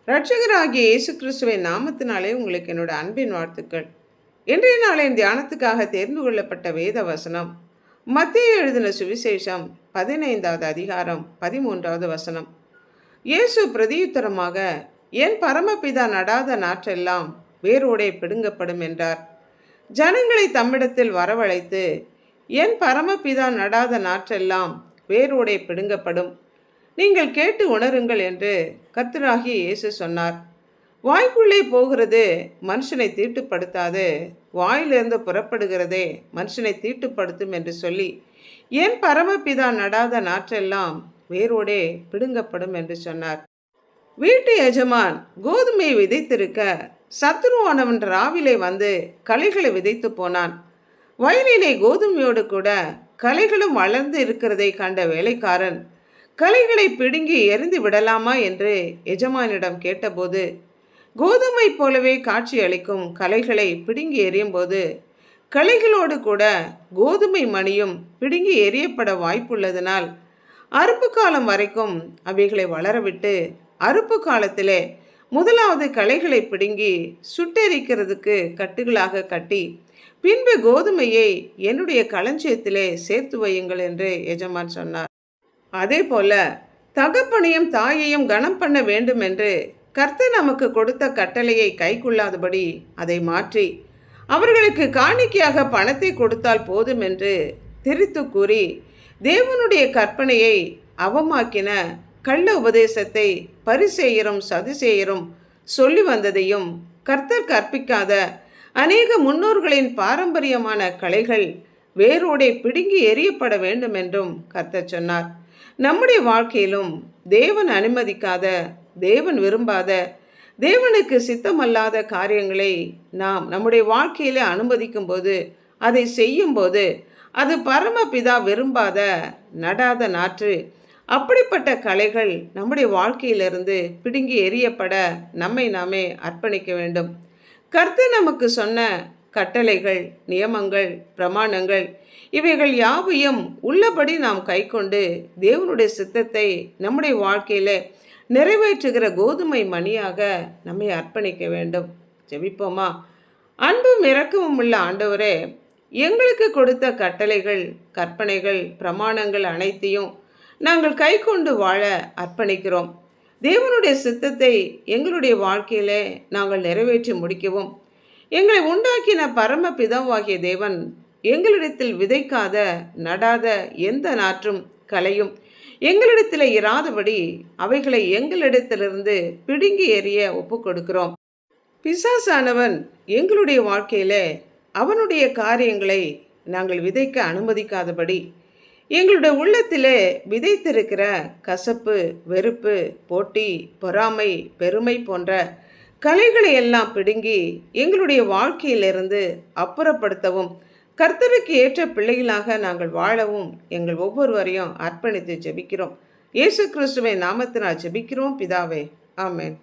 இரட்சகராகிய இயேசு கிறிஸ்துவின் நாமத்தினாலே உங்களுக்கு என்னோட அன்பின் வாழ்த்துக்கள். இன்றைய நாளின் தியானத்துக்காக தேர்ந்து கொள்ளப்பட்ட வேத வசனம் மத்தேயு எழுதின சுவிசேஷம் 15வது அதிகாரம் 13வது வசனம். இயேசு பிரதியுத்தரமாக, என் பரமபிதா நடாத நாற்றெல்லாம் வேரோடே பிடுங்கப்படும் என்றார். ஜனங்களை தம்மிடத்தில் வரவழைத்து, என் பரமபிதா நடாத நாற்றெல்லாம் வேரோடே பிடுங்கப்படும், நீங்கள் கேட்டு உணருங்கள் என்று கர்த்தராகிய இயேசு சொன்னார். வாய்க்குள்ளே போகிறது மனுஷனை தீட்டுப்படுத்தாது, வாயிலிருந்து புறப்படுகிறதே மனுஷனை தீட்டுப்படுத்தும் என்று சொல்லி, என் பரமபிதா நடாத நாற்றெல்லாம் வேரோடே பிடுங்கப்படும் என்று சொன்னார். வீட்டு எஜமான் கோதுமையை விதைத்திருக்க சத்துருவானவன் ராவிலே வந்து களைகளை விதைத்து போனான். வயலிலே கோதுமையோடு கூட களைகளும் வளர்ந்து இருக்கிறதை கண்ட வேலைக்காரன், களைகளை பிடுங்கி எரிந்து விடலாமா என்று எஜமானிடம் கேட்டபோது, கோதுமை போலவே காட்சி அளிக்கும் களைகளை பிடுங்கி எறியும்போது களைகளோடு கூட கோதுமை மணியும் பிடுங்கி எறியப்பட வாய்ப்புள்ளதனால் அறுப்பு காலம் வரைக்கும் அவைகளை வளரவிட்டு அறுப்பு காலத்திலே முதலாவது களைகளை பிடுங்கி சுட்டெரிக்கிறதுக்கு கட்டுகளாக கட்டி பின்பு கோதுமையை என்னுடைய களஞ்சியத்திலே சேர்த்து வையுங்கள் என்று எஜமான் சொன்னார். அதே போல தகப்பனையும் தாயையும் கனம் பண்ண வேண்டும் என்று கர்த்தர் நமக்கு கொடுத்த கட்டளையை கைக்கொள்ளாதபடி அதை மாற்றி அவர்களுக்கு காணிக்கையாக பணத்தை கொடுத்தால் போதும் என்று திரித்து கூறி தேவனுடைய கற்பனையை அவமாக்கின கள்ள உபதேசத்தை பரிசேயரும் சதுசேயரும் சொல்லி வந்ததையும், கர்த்தர் கற்பிக்காத அநேக முன்னோர்களின் பாரம்பரியமான கலைகள் வேரோடே பிடுங்கி எறியப்பட வேண்டும் என்றும் கர்த்தர் சொன்னார். நம்முடைய வாழ்க்கையிலும் தேவன் அனுமதிக்காத, தேவன் விரும்பாத, தேவனுக்கு சித்தமல்லாத காரியங்களை நாம் நம்முடைய வாழ்க்கையில அனுமதிக்கும் போது, அதை செய்யும் போது, அது பரமபிதா விரும்பாத நடாத நாற்று. அப்படிப்பட்ட கலைகள் நம்முடைய வாழ்க்கையிலிருந்து பிடுங்கி எறியப்பட நம்மை நாமே அர்ப்பணிக்க வேண்டும். கர்த்தர் நமக்கு சொன்ன கட்டளைகள், நியமங்கள், பிரமாணங்கள் இவைகள் யாவையும் உள்ளபடி நாம் கைக்கொண்டு தேவனுடைய சித்தத்தை நம்முடைய வாழ்க்கையில நிறைவேற்றுகிற கோதுமை மணியாக நம்மை அர்ப்பணிக்க வேண்டும். ஜெபிப்போமா. அன்பும் இரக்கமும் உள்ள ஆண்டவரே, எங்களுக்கு கொடுத்த கட்டளைகள், கற்பனைகள், பிரமாணங்கள் அனைத்தையும் நாங்கள் கைக்கொண்டு வாழ அர்ப்பணிக்கிறோம். தேவனுடைய சித்தத்தை எங்களுடைய வாழ்க்கையில நாங்கள் நிறைவேற்றி முடிக்கவும், எங்களை உண்டாக்கின பரம பிதாவாகிய தேவன் எங்களிடத்தில் விதைக்காத நடாத எந்த நாற்றும் கலையும் எங்களிடத்தில் இராதபடி அவைகளை எங்களிடத்திலிருந்து பிடுங்கி எறிய ஒப்பு கொடுக்கிறோம். பிசாசானவன் எங்களுடைய வாழ்க்கையில அவனுடைய காரியங்களை நாங்கள் விதைக்க அனுமதிக்காதபடி எங்களுடைய உள்ளத்திலே விதைத்திருக்கிற கசப்பு, வெறுப்பு, போட்டி, பொறாமை, பெருமை போன்ற கலைகளை எல்லாம் பிடுங்கி எங்களுடைய வாழ்க்கையிலிருந்து அப்புறப்படுத்தவும், கர்த்தருக்கு ஏற்ற பிள்ளைகளாக நாங்கள் வாழவும் எங்கள் ஒவ்வொருவரையும் அர்ப்பணித்து ஜெபிக்கிறோம். இயேசு கிறிஸ்துவின் நாமத்தினால் ஜெபிக்கிறோம் பிதாவே. ஆமென்.